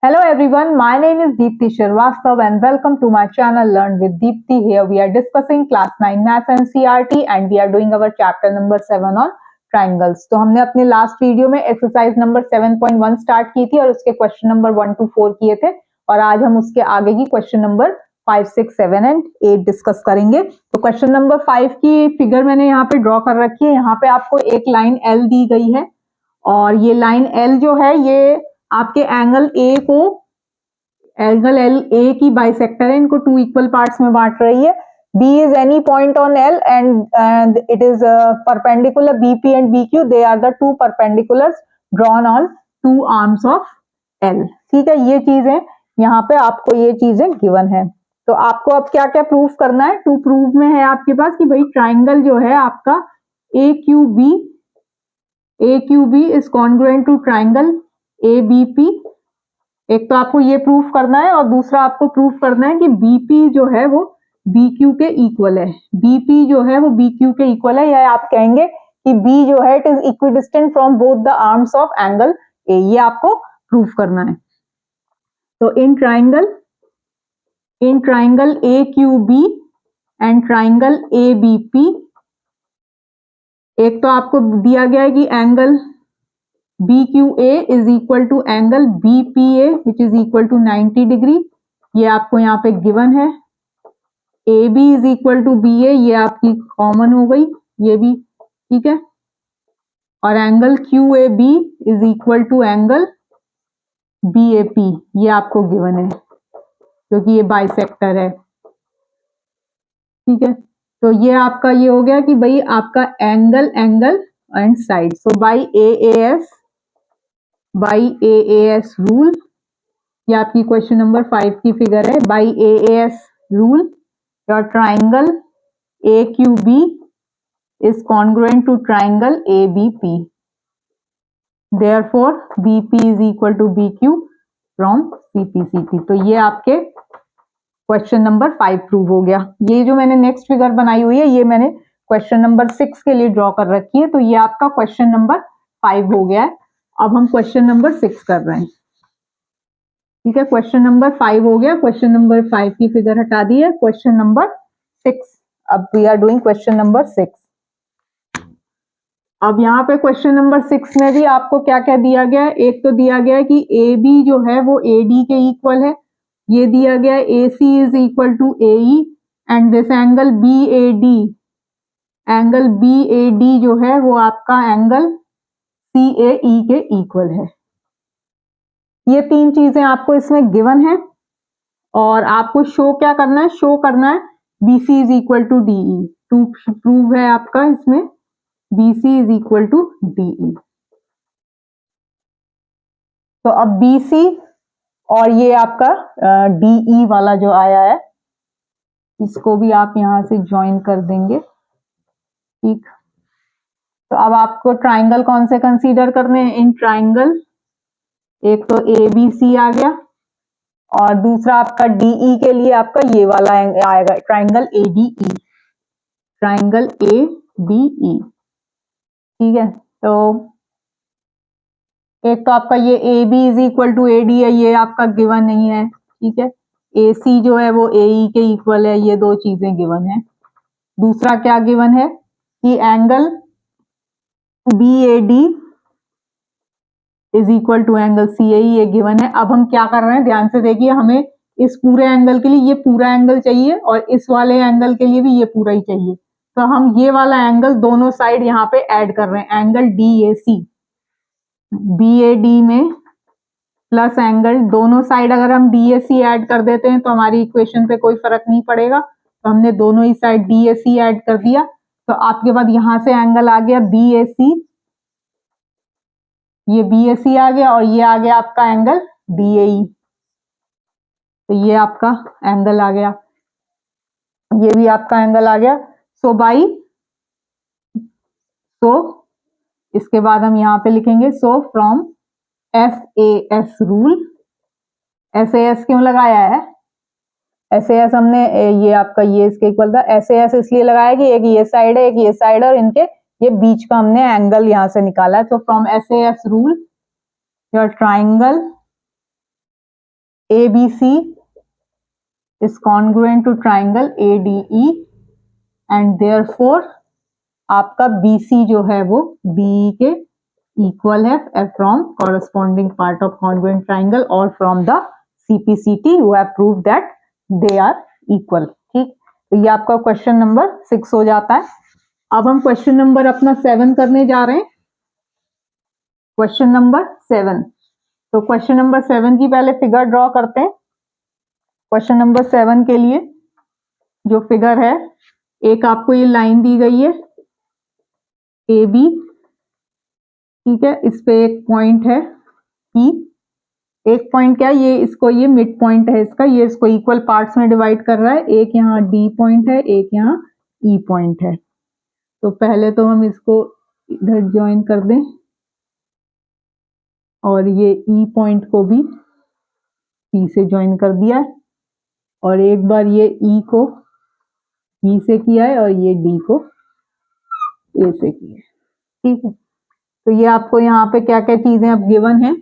Hello everyone, my name is Deepti Shrivastava and welcome to my channel Learn with Deepti. Here we are discussing class 9 Maths and CRT and we are doing our chapter number 7 on triangles. तो हमने अपने last video में exercise number 7.1 start की थी और उसके question number 1 to 4 किए थे और आज हम उसके आगे की क्वेश्चन नंबर 5, 6, 7 एंड 8 डिस्कस करेंगे। तो क्वेश्चन नंबर 5 की फिगर मैंने यहाँ पे ड्रॉ कर रखी है। यहाँ पे आपको एक लाइन L दी गई है और ये लाइन L जो है ये आपके एंगल ए को एंगल एल ए की बाइसेक्टर है, इनको टू इक्वल पार्ट्स में बांट रही है। B is any point on L and it is perpendicular BP and BQ. They are the two perpendiculars drawn on two arms of L. ठीक है, ये चीजें यहाँ पे आपको ये चीजें गिवन है। तो आपको अब क्या क्या प्रूफ करना है। टू प्रूफ में है आपके पास कि भाई ट्राइंगल जो है आपका AQB is congruent to triangle ABP। एक तो आपको ये प्रूफ करना है और दूसरा आपको प्रूफ करना है कि BP जो है वो BQ के इक्वल है। BP जो है वो BQ के इक्वल है, या आप कहेंगे कि B जो है it is equidistant from both the arms of angle A। ये आपको प्रूफ करना है। तो in triangle AQB and triangle ABP, एक तो आपको दिया गया है कि angle BQA is equal to angle BPA which is equal to 90 degree, ये आपको यहाँ पे गिवन है। AB is equal to BA, ये आपकी कॉमन हो गई, ये भी ठीक है। और angle QAB is equal to angle BAP, ये आपको गिवन है क्योंकि ये बाइसेक्टर है। ठीक है, तो ये आपका ये हो गया कि भाई आपका angle and side. So by AAS rule, ये आपकी क्वेश्चन नंबर 5 की फिगर है। By AAS rule your triangle AQB is congruent to triangle ABP. Therefore, BP is equal to BQ from CP. तो ये आपके क्वेश्चन नंबर 5 प्रूव हो गया। ये जो मैंने नेक्स्ट फिगर बनाई हुई है ये मैंने क्वेश्चन नंबर 6 के लिए ड्रॉ कर रखी है। तो ये आपका क्वेश्चन नंबर 5 हो गया है। अब हम क्वेश्चन नंबर 6 कर रहे हैं। ठीक है, क्वेश्चन नंबर 5 हो गया। क्वेश्चन नंबर 5 की फिगर हटा दी है। क्वेश्चन नंबर 6, अब we are doing question number 6। अब यहाँ पे क्वेश्चन नंबर 6 में भी आपको क्या क्या दिया गया है। एक तो दिया गया है कि AB जो है वो AD के इक्वल है। ये दिया गया है AC is equal to AE and this angle BAD जो है वो आपका एंगल CAE के इक्वल है। ये तीन चीजें आपको इसमें गिवन है और आपको शो क्या करना है, शो करना है BC is equal to DE। To prove है आपका इसमें BC is equal to DE। तो अब BC और ये आपका DE वाला जो आया है इसको भी आप यहां से ज्वाइन कर देंगे। ठीक, तो अब आपको ट्राइंगल कौन से कंसीडर करने हैं। इन ट्राइंगल एक तो ABC आ गया और दूसरा आपका DE के लिए आपका ये वाला आएगा ट्राइंगल ADE, ट्राइंगल ADE। ठीक है, तो एक तो आपका ये AB is equal to AD है, ये आपका गिवन नहीं है। ठीक है, AC जो है वो AE के इक्वल है, ये दो चीजें गिवन है। दूसरा क्या गिवन है कि angle BAD is equal to angle CAE, ये गिवन है। अब हम क्या कर रहे हैं, ध्यान से देखिए, हमें इस पूरे एंगल के लिए ये पूरा एंगल चाहिए और इस वाले एंगल के लिए भी ये पूरा ही चाहिए। तो हम ये वाला एंगल दोनों साइड यहाँ पे ऐड कर रहे हैं, एंगल DAC BAD में प्लस एंगल, दोनों साइड अगर हम DAC ऐड कर देते हैं तो हमारी इक्वेशन पे कोई फर्क नहीं पड़ेगा। तो हमने दोनों ही साइड DAC ऐड कर दिया। तो आपके बाद यहां से एंगल आ गया BAC, ये BAC आ गया और ये आ गया आपका एंगल DAE। तो ये आपका एंगल आ गया, ये भी आपका एंगल आ गया। सो इसके बाद हम यहाँ पे लिखेंगे सो फ्रॉम SAS रूल। SAS क्यों लगाया है, SAS हमने ये आपका ये इसके इक्वल था। SAS इसलिए लगाया कि एक ये साइड है एक ये साइड है और इनके ये बीच का हमने एंगल यहां से निकाला है। तो from SAS rule your triangle ABC is congruent to triangle ADE and therefore आपका BC जो है वो DE के इक्वल है from corresponding part of congruent triangle और from the CPCT who have proved that they are equal। ठीक, तो ये आपका क्वेश्चन नंबर 6 हो जाता है। अब हम क्वेश्चन नंबर अपना 7 करने जा रहे हैं। क्वेश्चन नंबर 7, तो क्वेश्चन नंबर 7 की पहले फिगर ड्रॉ करते हैं। क्वेश्चन नंबर 7 के लिए जो फिगर है, एक आपको ये लाइन दी गई है AB, ठीक है, इस पे एक पॉइंट है P, एक पॉइंट क्या है ये, इसको ये मिड पॉइंट है इसका, ये इसको इक्वल पार्ट्स में डिवाइड कर रहा है। एक यहाँ D पॉइंट है, एक यहाँ E पॉइंट है। तो पहले तो हम इसको इधर ज्वाइन कर दें और ये E पॉइंट को भी P से ज्वाइन कर दिया है, और एक बार ये E को B से किया है और ये D को A से किया है। ठीक है, तो ये आपको यहाँ पे क्या क्या चीजें अब गिवन है।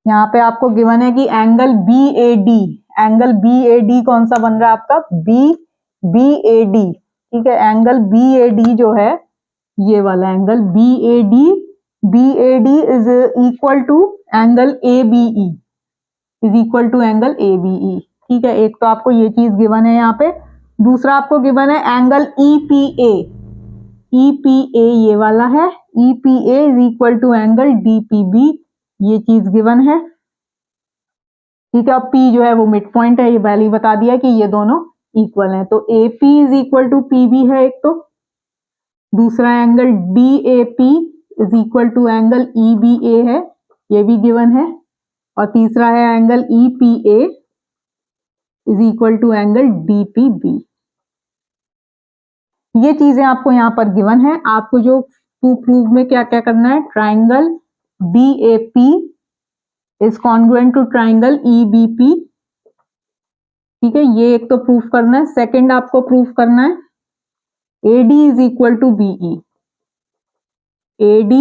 यहाँ पे आपको गिवन है कि एंगल BAD, एंगल BAD कौन सा बन रहा है आपका, BAD, ठीक है, एंगल BAD जो है ये वाला angle BAD is equal to angle ABE, is equal to angle ABE। ठीक है, एक तो आपको ये चीज गिवन है यहाँ पे। दूसरा आपको गिवन है एंगल EPA, EPA ये वाला है, EPA is equal to angle DPB, ये चीज गिवन है। ठीक है, अब P जो है वो मिड पॉइंट है, ये पहले ही बता दिया कि ये दोनों इक्वल हैं। तो AP is equal to PB है एक तो, दूसरा angle DAP is equal to angle EBA है, ये भी गिवन है, और तीसरा है angle EPA is equal to angle DPB। ये चीजें आपको यहाँ पर गिवन है। आपको जो टू प्रूव में क्या क्या करना है, triangle DAP is congruent to triangle EBP, ठीक है, ये एक तो प्रूफ करना है। सेकंड आपको प्रूफ करना है AD is equal to BE, AD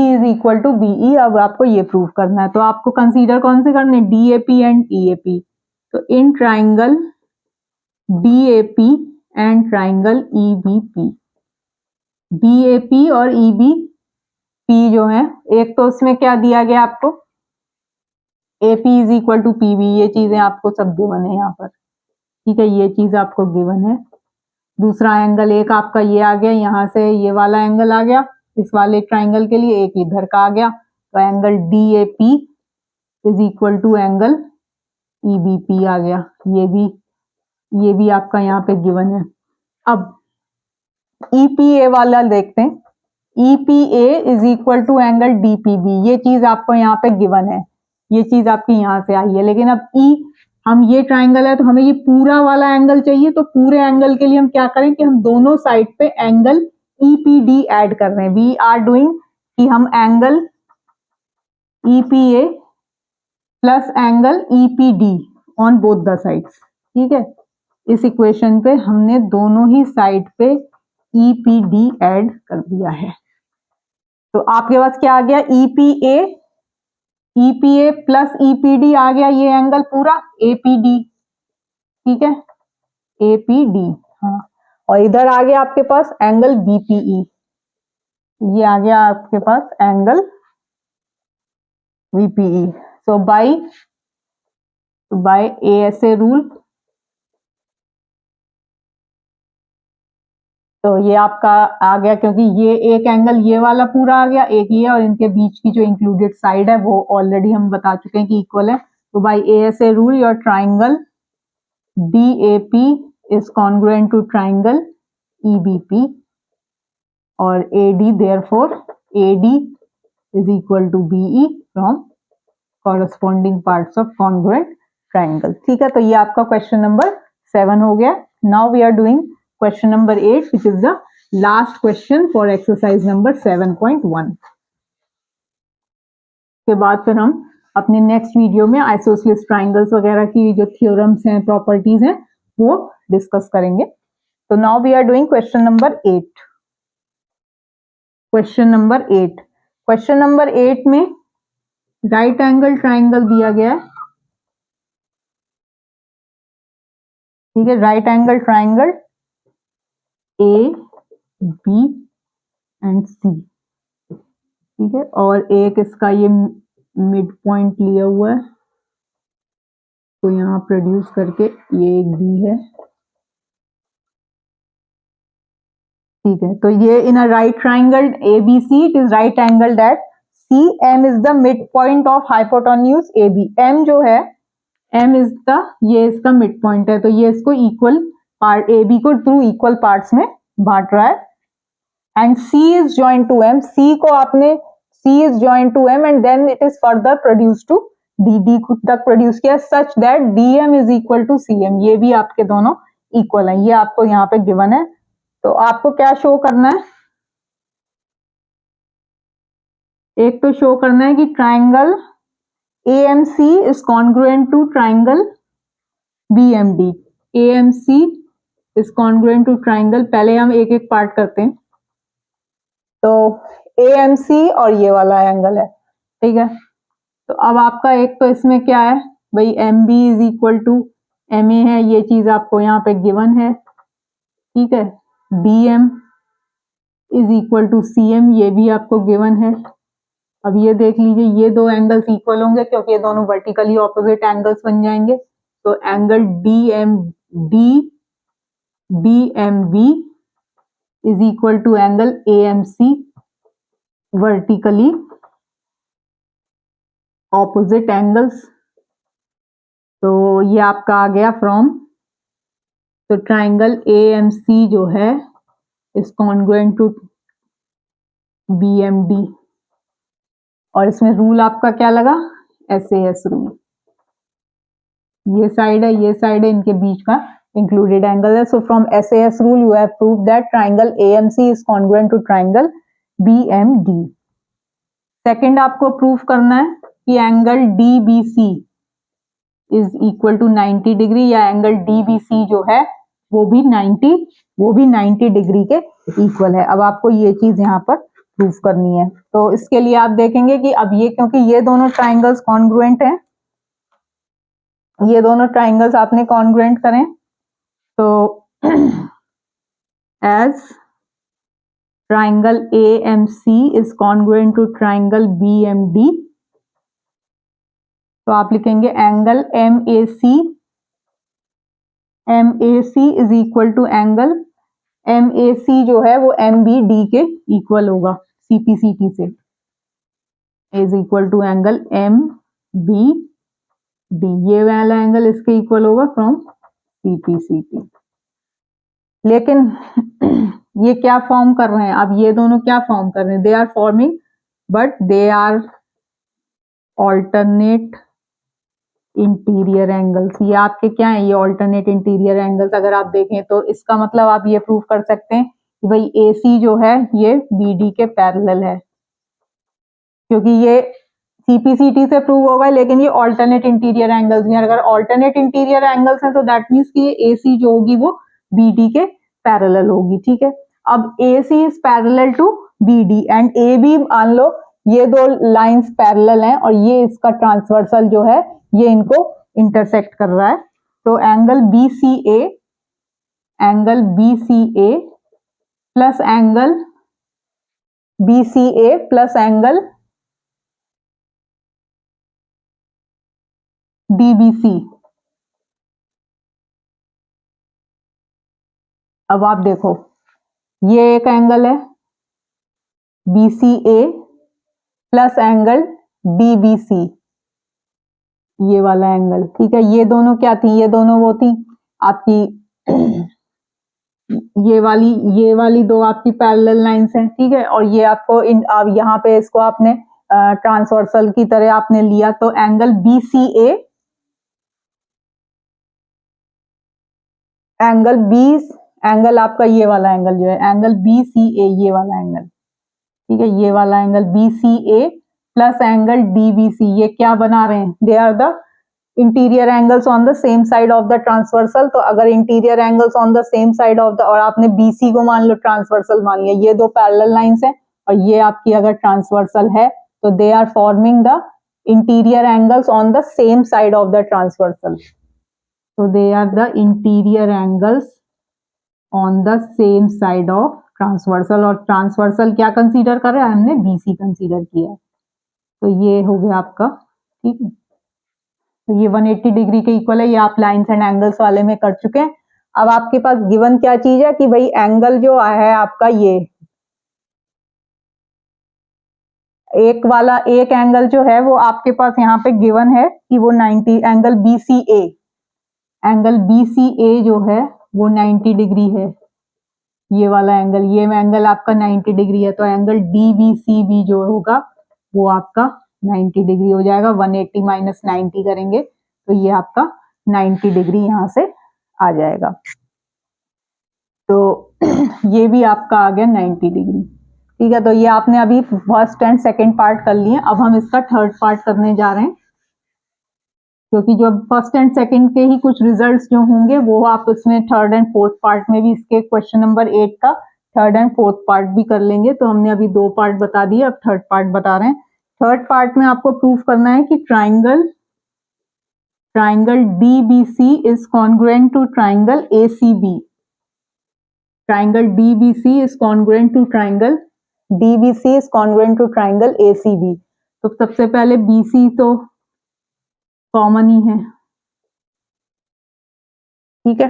is equal to BE, अब आपको ये प्रूफ करना है। तो आपको कंसीडर कौन से करने, DAP एंड EAP। तो in triangle DAP and triangle EBP, DAP और EBP जो है, एक तो उसमें क्या दिया गया आपको, AP is equal to PB, ये चीजें आपको सब गिवन है यहाँ पर। ठीक है, ये चीज आपको गिवन है। दूसरा एंगल एक आपका ये आ गया, यहाँ से ये वाला एंगल आ गया इस वाले ट्राइंगल के लिए, एक इधर का आ गया, तो angle DAP is equal to angle EBP आ गया, ये भी आपका यहाँ पे गिवन है। अब EPA वाला देखते हैं, EPA is equal to angle DPB, ये चीज आपको यहाँ पे गिवन है, ये चीज आपकी यहाँ से आई है। लेकिन अब हम ये ट्राइंगल है तो हमें ये पूरा वाला एंगल चाहिए, तो पूरे एंगल के लिए हम क्या करें कि हम दोनों साइड पे एंगल EPD ऐड कर रहे हैं। वी आर डूइंग कि हम angle EPA plus angle EPD on both the sides. ठीक है, इस इक्वेशन पे हमने दोनों ही साइड पे EPD ऐड कर दिया है। तो आपके पास क्या आ गया, EPA प्लस EPD आ गया, ये एंगल पूरा APD। ठीक है, APD, हाँ, और इधर आ गया आपके पास एंगल BPE, ये आ गया आपके पास एंगल VPE। सो बाय ASA रूल, तो ये आपका आ गया, क्योंकि ये एक एंगल ये वाला पूरा आ गया, एक ये, और इनके बीच की जो इंक्लूडेड साइड है वो ऑलरेडी हम बता चुके हैं कि इक्वल है। तो by ASA rule your triangle DAP is congruent to triangle EBP, और AD therefore AD is equal to BE from corresponding parts of congruent triangle। ठीक है, तो ये आपका क्वेश्चन नंबर 7 हो गया। Now we are doing question number 8 which is the last question for exercise number 7.1। के बाद फिर हम अपने नेक्स्ट वीडियो में आइसोसेलेस ट्राइंगल्स वगैरह की जो थ्योरम्स हैं, प्रॉपर्टीज हैं, वो डिस्कस करेंगे। तो now we are doing question number 8। Question number 8 में राइट एंगल ट्राइंगल दिया गया है, ठीक है, right angle triangle A B and C, ठीक है, और एक इसका ये मिड पॉइंट लिया हुआ है, तो यहाँ प्रोड्यूस करके ये एक बी है, ठीक है। तो ये in a right triangle ABC it is right angle at CM is the mid point of hypotenuse AB। M जो है, M इज द, ये इसका मिड पॉइंट है, तो ये इसको इक्वल पार्ट AB को थ्रू इक्वल पार्ट्स में बांट रहा है। And C is joint to M, C को आपने C is joint to M and then it is further produce to D तक प्रोड्यूस किया such that DM is equal to CM। ये भी आपके दोनों इक्वल है, ये आपको यहाँ पे गिवन है। तो आपको क्या शो करना है, एक तो शो करना है कि triangle AMC is congruent to triangle BMD। AMC is congruent to triangle, पहले हम एक एक पार्ट करते हैं। तो AMC और ये वाला एंगल है, ठीक है। तो अब आपका एक तो इसमें क्या है भाई, MB is equal to MA है, ये चीज आपको यहाँ पे गिवन है, ठीक है। DM is equal to CM, ये भी आपको गिवन है। अब ये देख लीजिए, ये दो एंगल्स इक्वल होंगे क्योंकि ये दोनों वर्टिकली ऑपोजिट एंगल्स बन जाएंगे। तो angle DMB is equal to angle AMC, vertically opposite angles. तो ये आपका आ गया फ्रॉम, तो ट्राइंगल AMC जो है इज कॉन्ग्रुएंट टू BMD, और इसमें रूल आपका क्या लगा, SAS रूल। ये साइड है, ये साइड है, इनके बीच का इंक्लूडेड एंगल है। So from SAS rule you have prove that triangle AMC is congruent to triangle BMD। Second आपको प्रूव करना है कि angle DBC is equal to 90 degree, या एंगल DBC जो है वो भी 90 डिग्री के इक्वल है। अब आपको ये चीज यहाँ पर प्रूफ करनी है। तो इसके लिए आप देखेंगे कि अब ये, क्योंकि ये दोनों ट्राइंगल्स कॉन्ग्रुएंट हैं, ये दोनों ट्राइंगल्स आपने कॉन्ग्रुएंट करें, तो as triangle AMC is congruent to triangle BMD, तो आप लिखेंगे angle MAC is equal to angle MAC जो है वो MBD के इक्वल होगा, CPCT से, is equal to angle MBD, ये वाला एंगल इसके इक्वल होगा फ्रॉम CPCT। लेकिन ये क्या फॉर्म कर रहे हैं, अब ये दोनों क्या फॉर्म कर रहे हैं, they are forming but they are alternate interior angles. ये आपके क्या है, ये ऑल्टरनेट इंटीरियर एंगल्स। अगर आप देखें तो इसका मतलब आप ये प्रूव कर सकते हैं कि भाई AC जो है ये BD के पैरेलल है, क्योंकि ये CPCT से प्रूव होगा, लेकिन ये ऑल्टरनेट इंटीरियर एंगल्स हैं। अगर ऑल्टरनेट इंटीरियर एंगल्स हैं तो दैट मीन्स कि ये AC जो होगी वो BD के पैरेलल होगी, ठीक है। अब AC is parallel to BD and AB, मान लो ये दो लाइंस पैरेलल हैं और ये इसका ट्रांसवर्सल जो है ये इनको इंटरसेक्ट कर रहा है। तो angle BCA plus angle BCA plus angle DBC। अब आप देखो, ये एक एंगल है BCA प्लस एंगल DBC, ये वाला एंगल, ठीक है। ये दोनों क्या थी, ये दोनों वो थी आपकी ये वाली दो आपकी पैरेलल लाइंस हैं, ठीक है। और ये आपको अब यहाँ पे इसको आपने ट्रांसवर्सल की तरह आपने लिया, तो एंगल BCA, एंगल आपका ये वाला एंगल जो है एंगल BCA, ये वाला एंगल, ठीक है, ये वाला angle BCA plus angle DBC, ये क्या बना रहे हैं, they are the interior angles on the same side of the transversal. तो अगर interior angles on the same side of the, और आपने BC को मान लो ट्रांसवर्सल मान लिया, ये दो पैरेलल लाइंस हैं और ये आपकी अगर ट्रांसवर्सल है तो they are forming the interior angles on the same side of the transversal. So they are the interior angles on the same side of transversal, और ट्रांसवर्सल क्या कंसीडर कर रहे हैं हमने, बीसी कंसीडर किया है। तो ये हो गया आपका, ठीक है। तो ये 180 डिग्री के इक्वल है, ये आप लाइंस एंड एंगल्स वाले में कर चुके हैं। अब आपके पास गिवन क्या चीज है कि भाई एंगल जो है आपका ये एक वाला, एक एंगल जो है वो आपके पास यहाँ पे गिवन है कि वो 90 एंगल BCA, एंगल BCA जो है वो 90 डिग्री है। ये वाला एंगल, ये एंगल आपका 90 डिग्री है, तो एंगल DBCB जो होगा वो आपका 90 डिग्री हो जाएगा। 180 माइनस 90 करेंगे तो ये आपका 90 डिग्री यहाँ से आ जाएगा। तो ये भी आपका आ गया 90 डिग्री, ठीक है। तो ये आपने अभी फर्स्ट एंड सेकंड पार्ट कर लिए। अब हम इसका थर्ड पार्ट करने जा रहे हैं, क्योंकि जो फर्स्ट एंड सेकंड के ही कुछ रिजल्ट्स जो होंगे वो आप उसमें थर्ड एंड फोर्थ पार्ट में भी, इसके क्वेश्चन नंबर 8 का थर्ड एंड फोर्थ पार्ट भी कर लेंगे। तो हमने अभी 2 पार्ट बता दिए, अब थर्ड पार्ट बता रहे हैं। थर्ड पार्ट में आपको प्रूफ करना है कि triangle DBC is congruent to triangle ACB। Triangle DBC is congruent to triangle DBC is congruent to triangle ACB। तो सबसे पहले BC तो कॉमन ही है, ठीक है।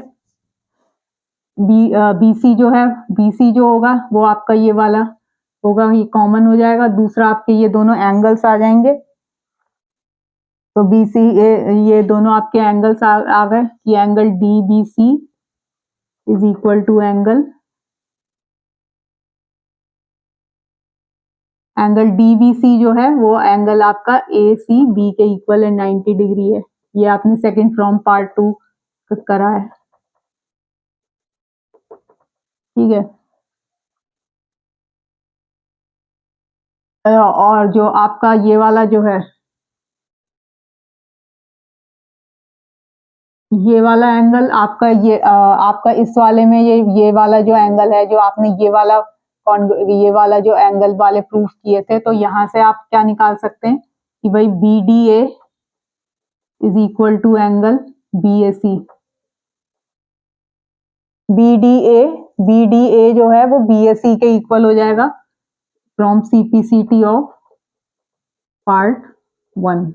BC जो है, BC जो होगा वो आपका ये वाला होगा, ये कॉमन हो जाएगा। दूसरा आपके ये दोनों एंगल्स आ जाएंगे, तो BC ये दोनों आपके एंगल्स आ गए कि angle DBC is equal to angle DBC जो है वो एंगल आपका ACB के इक्वल है, 90 डिग्री है। ये आपने सेकंड फ्रॉम पार्ट 2 करा है, ठीक है। और जो आपका ये वाला जो है, ये वाला एंगल आपका ये आपका इस वाले में ये वाला जो एंगल है, जो आपने ये वाला जो एंगल वाले प्रूफ किए थे, तो यहां से आप क्या निकाल सकते हैं कि भाई BDA is equal to angle BAC। BDA जो है वो BAC के इक्वल हो जाएगा फ्रॉम CPCT ऑफ पार्ट 1,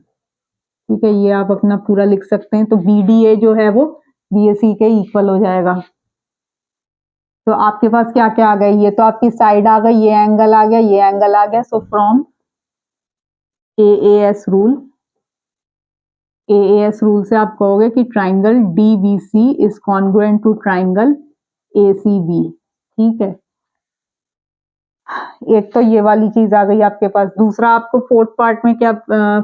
ठीक है। ये आप अपना पूरा लिख सकते हैं। तो BDA जो है वो BAC के इक्वल हो जाएगा। तो आपके पास क्या क्या आ गया, ये तो आपकी साइड आ गई, ये एंगल आ गया, ये एंगल आ गया। सो फ्रॉम AAS रूल से आप कहोगे कि triangle DBC is congruent to triangle ACB, ठीक है। एक तो ये वाली चीज आ गई आपके पास। दूसरा आपको फोर्थ पार्ट में क्या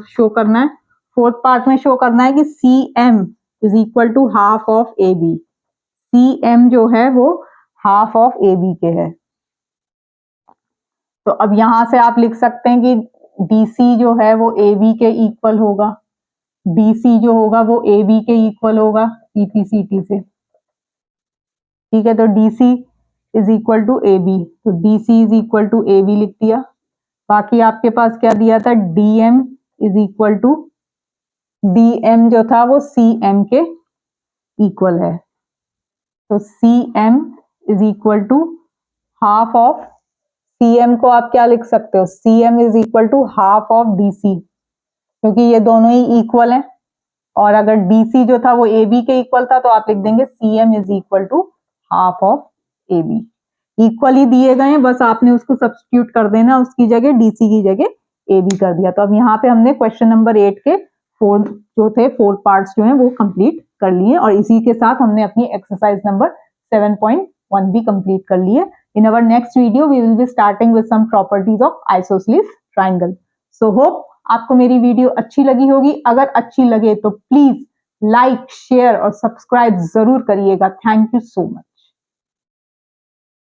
शो करना है, फोर्थ पार्ट में शो करना है कि CM is equal to half of AB। CM जो है वो हाफ ऑफ AB के है। तो अब यहां से आप लिख सकते हैं कि DC जो है वो AB के इक्वल होगा, DC जो होगा वो AB के इक्वल होगा CPCT से, ठीक है। तो DC is equal to AB, तो DC is equal to AB लिख दिया। बाकी आपके पास क्या दिया था, DM is equal to, DM जो था वो CM के इक्वल है। तो CM is equal to half of, CM को आप क्या लिख सकते हो, CM is equal to half of DC, क्योंकि ये दोनों ही इक्वल हैं। और अगर DC जो था वो AB के इक्वल था, तो आप लिख देंगे CM is equal to half of AB। Equal ही दिए गए हैं, बस आपने उसको सब्स्टिट्यूट कर देना, उसकी जगह DC की जगह AB कर दिया। तो अब यहाँ पे हमने क्वेश्चन नंबर 8 के 4 पार्ट्स जो हैं वो कंप्लीट कर लिए, और इसी के साथ हमने अपनी एक्सरसाइज नंबर 7.1 भी कंप्लीट कर ली है। In our next video we will be starting with some properties of isosceles triangle. So hope आपको मेरी वीडियो अच्छी लगी होगी। अगर अच्छी लगे तो प्लीज लाइक, शेयर और सब्सक्राइब जरूर करिएगा। Thank you so much.